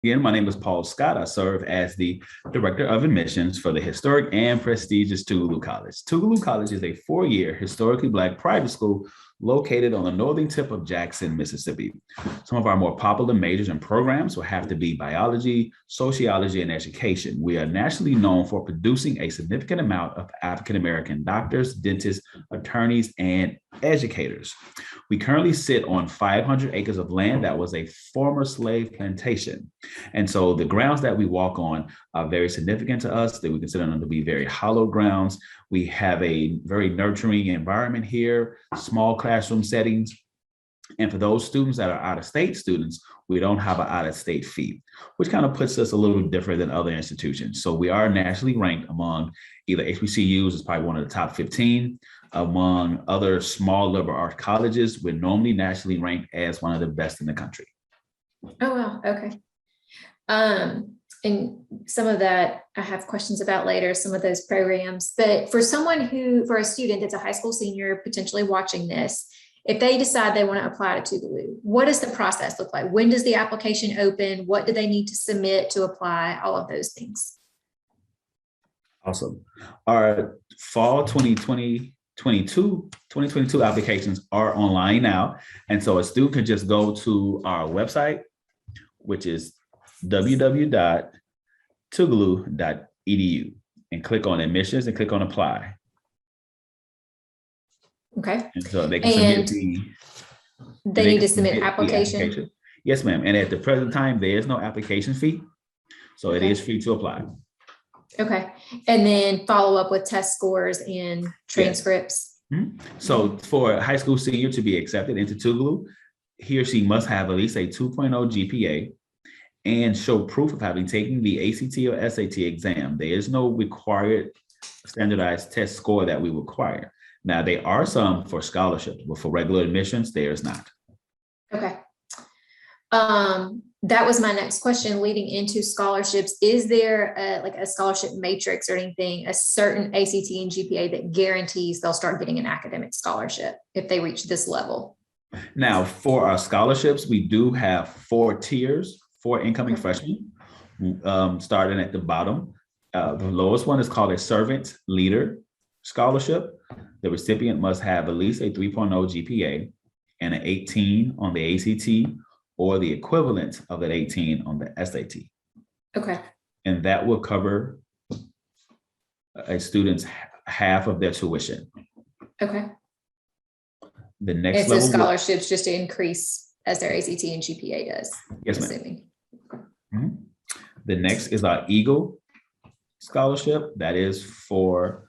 Again, my name is Paul Scott. I serve as the Director of Admissions for the historic and prestigious Tougaloo College. Tougaloo College is a four-year historically Black private school located on the northern tip of Jackson, Mississippi. Some of our more popular majors and programs will have to be biology, sociology, and education. We are nationally known for producing a significant amount of African-American doctors, dentists, attorneys, and educators. We currently sit on 500 acres of land that was a former slave plantation. And so the grounds that we walk on are very significant to us, that we consider them to be very hallowed grounds. We have a very nurturing environment here, small classroom settings. And for those students that are out-of-state students, we don't have an out-of-state fee, which kind of puts us a little different than other institutions. So we are nationally ranked among either HBCUs, is probably one of the top 15, among other small liberal arts colleges. We're normally nationally ranked as one of the best in the country. Oh, wow. Okay. And some of that I have questions about later, some of those programs, but for a student that's a high school senior, potentially watching this, if they decide they want to apply to Tougaloo, what does the process look like? When does the application open? What do they need to submit to apply? All of those things. Awesome. Our fall 2022 applications are online now. And so a student can just go to our website, which is www.tougaloo.edu, and click on admissions and click on apply. Okay. And so they can need to submit application. Yes, ma'am. And at the present time, there is no application fee. So It is free to apply. Okay. And then follow up with test scores and transcripts. Yes. Mm-hmm. So for a high school senior to be accepted into Tougaloo, he or she must have at least a 2.0 GPA and show proof of having taken the ACT or SAT exam. There is no required standardized test score that we require. Now, there are some for scholarships, but for regular admissions, there is not. Okay. That was my next question leading into scholarships. Is there a scholarship matrix or anything, a certain ACT and GPA that guarantees they'll start getting an academic scholarship if they reach this level? Now, for our scholarships, we do have 4 tiers for incoming freshmen, starting at the bottom. The lowest one is called a servant leader scholarship. The recipient must have at least a 3.0 GPA and an 18 on the ACT or the equivalent of that 18 on the SAT. Okay. And that will cover a student's half of their tuition. Okay. The next it's level scholarships just to increase as their ACT and GPA does. Yes, ma'am. Mm-hmm. The next is our Eagle scholarship. That is for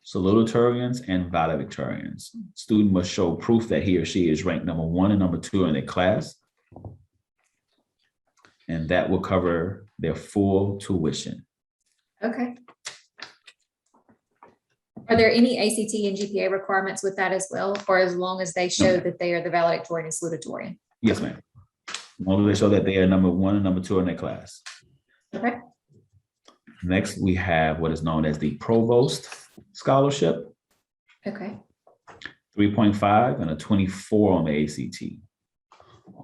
salutatorians and valedictorians. Student must show proof that he or she is ranked number 1 and number 2 in their class. And that will cover their full tuition. Okay. Are there any ACT and GPA requirements with that as well, or as long as they show that they are the valedictorian and salutatorian? Yes, ma'am. As long as they show that they are number 1 and number 2 in their class. Okay. Next, we have what is known as the Provost Scholarship. Okay. 3.5 and a 24 on the ACT,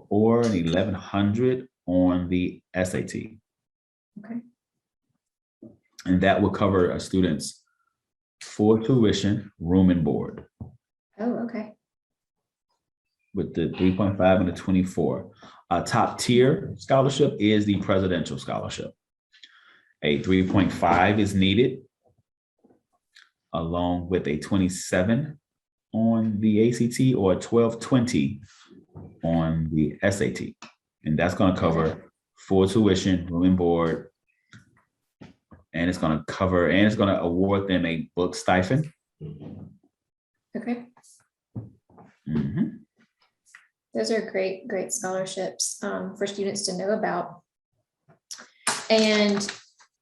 or an 1100 on the SAT. Okay. And that will cover a student's full tuition, room and board. Oh, okay. With the 3.5 and the 24. A top tier scholarship is the Presidential Scholarship. A 3.5 is needed, along with a 27 on the ACT or a 1220 on the SAT. And that's going to cover full tuition, room and board. And it's going to award them a book stipend. Okay. Mm-hmm. Those are great scholarships for students to know about. And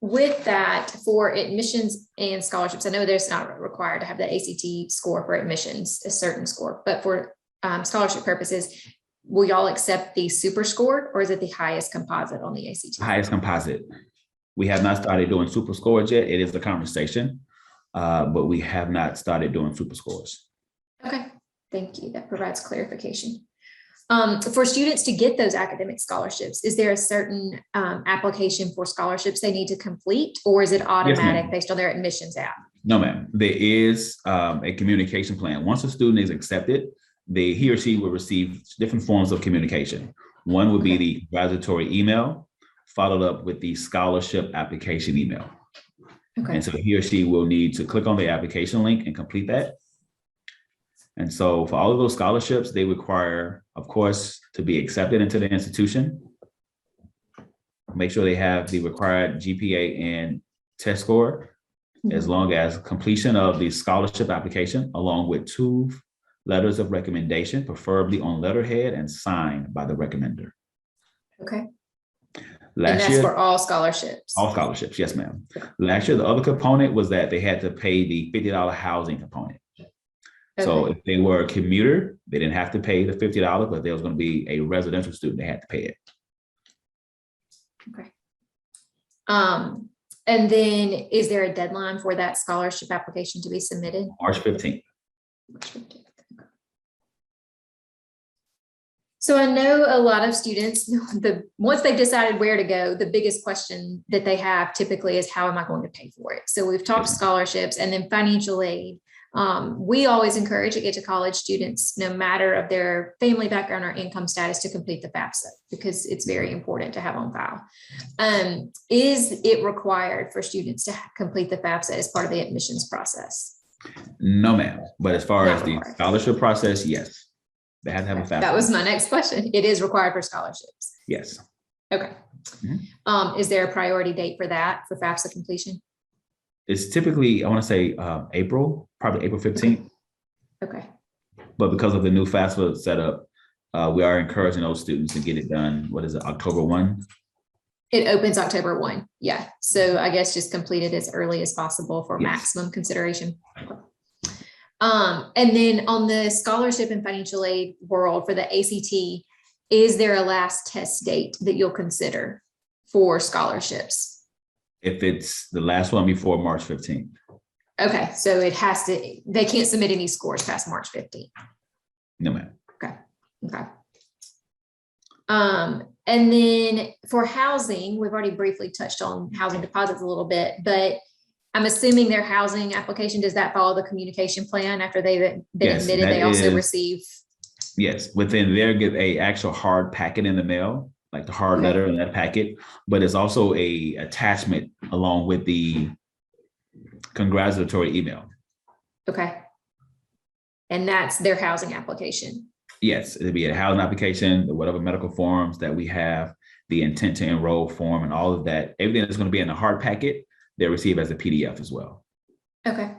with that, for admissions and scholarships, I know there's not required to have the ACT score for admissions, a certain score, but for scholarship purposes, will y'all accept the super score, or is it the highest composite on the ACT? Highest composite. We have not started doing super scores yet. It is the conversation, but we have not started doing super scores. Okay, thank you. That provides clarification. For students to get those academic scholarships, is there a certain application for scholarships they need to complete, or is it automatic based on their admissions app? No, ma'am. There is a communication plan. Once a student is accepted, he or she will receive different forms of communication. One would be the congratulatory email, followed up with the scholarship application email. Okay. And so he or she will need to click on the application link and complete that. And so for all of those scholarships, they require, of course, to be accepted into the institution. Make sure they have the required GPA and test score, as long as completion of the scholarship application, along with 2 letters of recommendation, preferably on letterhead and signed by the recommender. Okay. And that's for all scholarships? All scholarships, yes, ma'am. Last year, the other component was that they had to pay the $50 housing component. Okay. So if they were a commuter, they didn't have to pay the $50, but if there was going to be a residential student, they had to pay it. Okay. And then is there a deadline for that scholarship application to be submitted? March 15th. March 15th. Okay. So I know a lot of students, once they've decided where to go, the biggest question that they have typically is, how am I going to pay for it? So we've talked scholarships and then financial aid. We always encourage Get to College students, no matter of their family background or income status, to complete the FAFSA, because it's very important to have on file. Is it required for students to complete the FAFSA as part of the admissions process? No, ma'am. But as far as the scholarship process, yes. They have to have a FAFSA. That was my next question. It is required for scholarships. Yes. Okay. Is there a priority date for that, for FAFSA completion? It's typically, I want to say April, probably April 15th. Okay. But because of the new FAFSA setup, we are encouraging those students to get it done. What is it, October 1? It opens October 1. Yeah. So I guess just complete it as early as possible for maximum consideration. And then on the scholarship and financial aid world for the ACT, is there a last test date that you'll consider for scholarships? If it's the last one before March 15th. Okay, so it has to, they can't submit any scores past March 15th. No, ma'am. Okay. And then for housing, we've already briefly touched on housing deposits a little bit, but I'm assuming their housing application, does that follow the communication plan after they've been admitted? They also receive. Yes, within there, get a actual hard packet in the mail, like the hard letter in that packet, but it's also a attachment along with the congratulatory email. Okay. And that's their housing application. Yes, it'd be a housing application, whatever medical forms that we have, the intent to enroll form and all of that. Everything that's going to be in the hard packet, they receive as a PDF as well. Okay.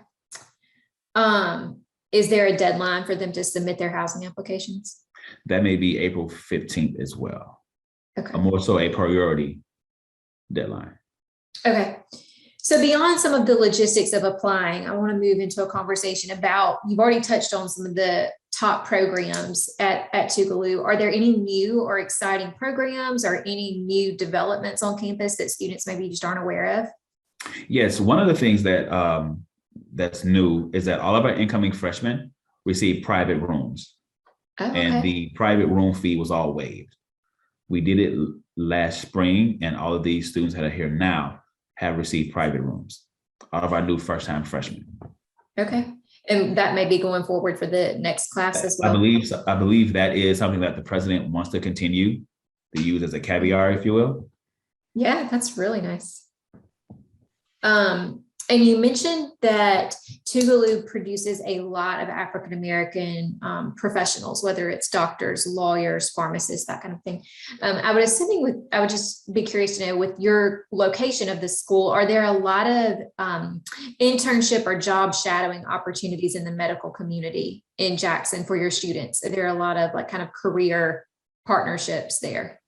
Is there a deadline for them to submit their housing applications? That may be April 15th as well. Okay. More so a priority deadline. Okay. So beyond some of the logistics of applying, I want to move into a conversation about, you've already touched on some of the top programs at Tougaloo. Are there any new or exciting programs or any new developments on campus that students maybe just aren't aware of? Yes, one of the things that that's new is that all of our incoming freshmen receive private rooms. Oh, okay. And the private room fee was all waived. We did it last spring, and all of these students that are here now have received private rooms, all of our new first-time freshmen. Okay. And that may be going forward for the next class as well? I believe that is something that the president wants to continue to use as a caviar, if you will. Yeah, that's really nice. And you mentioned that Tougaloo produces a lot of African-American professionals, whether it's doctors, lawyers, pharmacists, that kind of thing. I would just be curious to know, with your location of the school, are there a lot of internship or job shadowing opportunities in the medical community in Jackson for your students? Are there a lot of like kind of career partnerships there?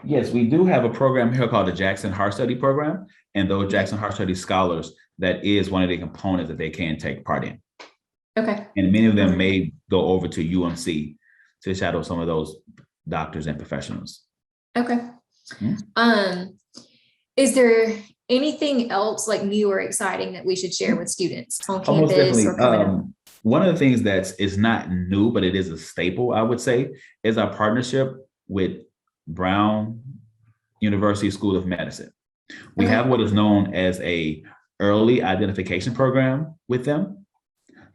Yes, we do have a program here called the Jackson Heart Study Program, and those Jackson Heart Study scholars, that is one of the components that they can take part in. Okay. And many of them may go over to UMC to shadow some of those doctors and professionals. Okay. Is there anything else like new or exciting that we should share with students on campus or coming up? One of the things that is not new, but it is a staple, I would say, is our partnership with Brown University School of Medicine. We Okay. have what is known as a early identification program with them.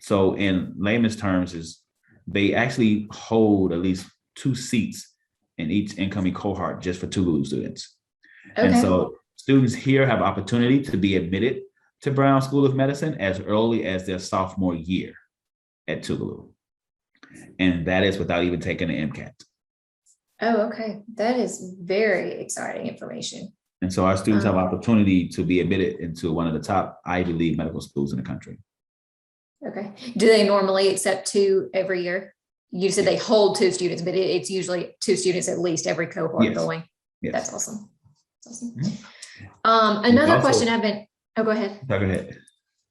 So in layman's terms is they actually hold at least 2 seats in each incoming cohort just for Tougaloo students. And Okay. so students here have opportunity to be admitted to Brown School of Medicine as early as their sophomore year at Tougaloo. And that is without even taking the MCAT. Oh, okay. That is very exciting information. And so our students have opportunity to be admitted into one of the top Ivy League medical schools in the country. Okay. Do they normally accept 2 every year? You said they hold 2 students, but it's usually 2 students at least every cohort going. Yes. That's awesome. That's awesome. Mm-hmm. Another question I've been, oh, go ahead. Go ahead.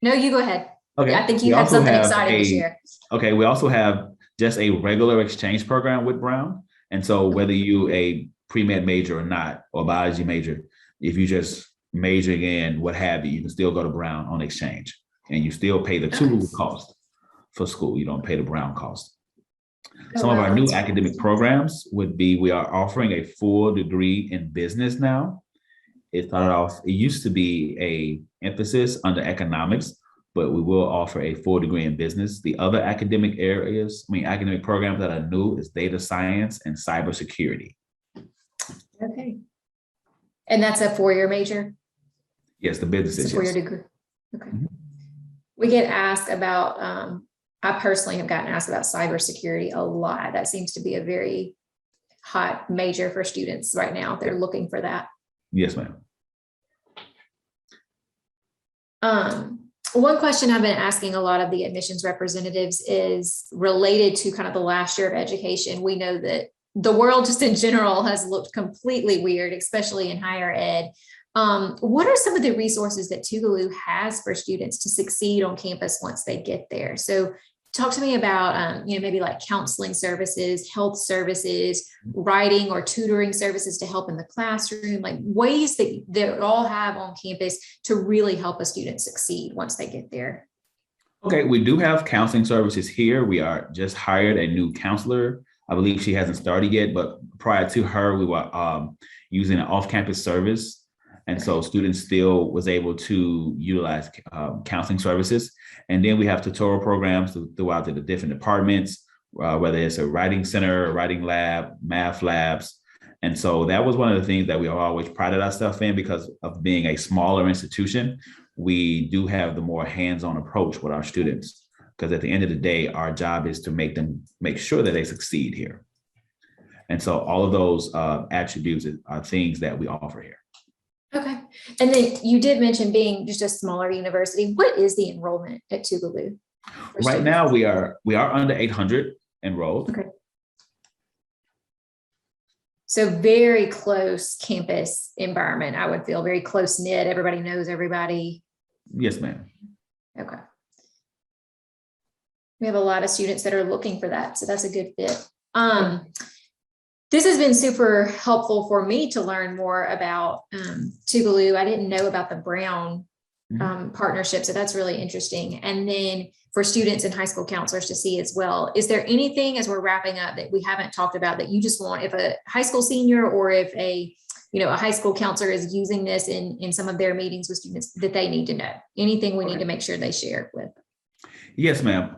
No, you go ahead. Okay. I think you had something exciting to share. Okay. We also have just a regular exchange program with Brown. And so whether you a pre-med major or not, or biology major, if you just majoring in what have you, you can still go to Brown on exchange. And you still pay the Tougaloo cost for school. You don't pay the Brown cost. Some of our new academic programs would be, we are offering a full degree in business now. It started off, it used to be a emphasis under economics, but we will offer a full degree in business. The other academic areas, academic programs that are new is data science and cybersecurity. Okay. And that's a 4-year major? Yes, the business is 4-year degree. Okay. Mm-hmm. We get asked about, I personally have gotten asked about cybersecurity a lot. That seems to be a very hot major for students right now. They're looking for that. Yes, ma'am. One question I've been asking a lot of the admissions representatives is related to kind of the last year of education. We know that the world just in general has looked completely weird, especially in higher ed. What are some of the resources that Tougaloo has for students to succeed on campus once they get there? So talk to me about, maybe like counseling services, health services, writing or tutoring services to help in the classroom, like ways that they all have on campus to really help a student succeed once they get there. Okay, we do have counseling services here. We are just hired a new counselor. I believe she hasn't started yet, but prior to her, we were using an off-campus service. And so students still was able to utilize counseling services. And then we have tutorial programs throughout the different departments, whether it's a writing center, a writing lab, math labs. And so that was one of the things that we always prided ourselves in because of being a smaller institution. We do have the more hands-on approach with our students because at the end of the day, our job is to make sure that they succeed here. And so all of those attributes are things that we offer here. Okay. And then you did mention being just a smaller university. What is the enrollment at Tougaloo? Right now we are under 800 enrolled. Okay. So very close campus environment, I would feel very close knit. Everybody knows everybody. Yes, ma'am. Okay. We have a lot of students that are looking for that. So that's a good fit. This has been super helpful for me to learn more about Tougaloo. I didn't know about the Brown partnership, so that's really interesting. And then for students and high school counselors to see as well. Is there anything as we're wrapping up that we haven't talked about that you just want, if a high school senior or if a high school counselor is using this in some of their meetings with students that they need to know? Anything we need to make sure they share with? Yes, ma'am.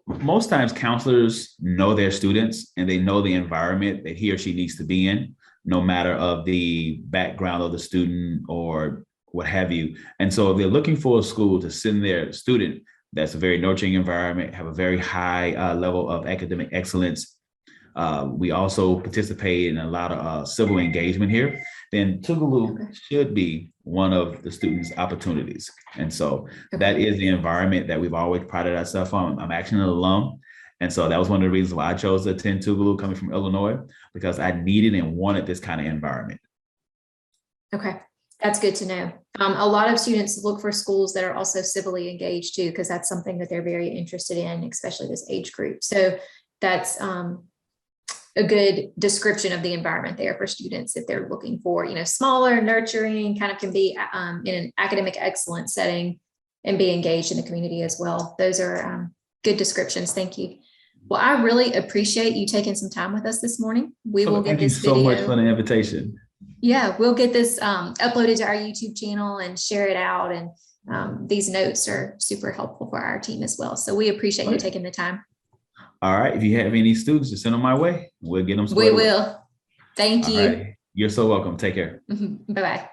Most times counselors know their students and they know the environment that he or she needs to be in, no matter of the background of the student or what have you. And so if they're looking for a school to send their student that's a very nurturing environment, have a very high level of academic excellence. We also participate in a lot of civil engagement here. Then Tougaloo should be one of the students' opportunities. And so that is the environment that we've always prided ourselves on. I'm actually an alum. And so that was one of the reasons why I chose to attend Tougaloo coming from Illinois, because I needed and wanted this kind of environment. Okay, that's good to know. A lot of students look for schools that are also civilly engaged too, because that's something that they're very interested in, especially this age group. So that's a good description of the environment there for students if they're looking for, smaller, nurturing, kind of can be in an academic excellence setting and be engaged in the community as well. Those are Good descriptions. Thank you. Well, I really appreciate you taking some time with us this morning. We will get Thank you this so much video. for the invitation. Yeah, we'll get this uploaded to our YouTube channel and share it out. And these notes are super helpful for our team as well. So we appreciate you taking the time. All right. If you have any students, just send them my way. We'll get them. We will. Thank you. All right. You're so welcome. Take care. Bye-bye.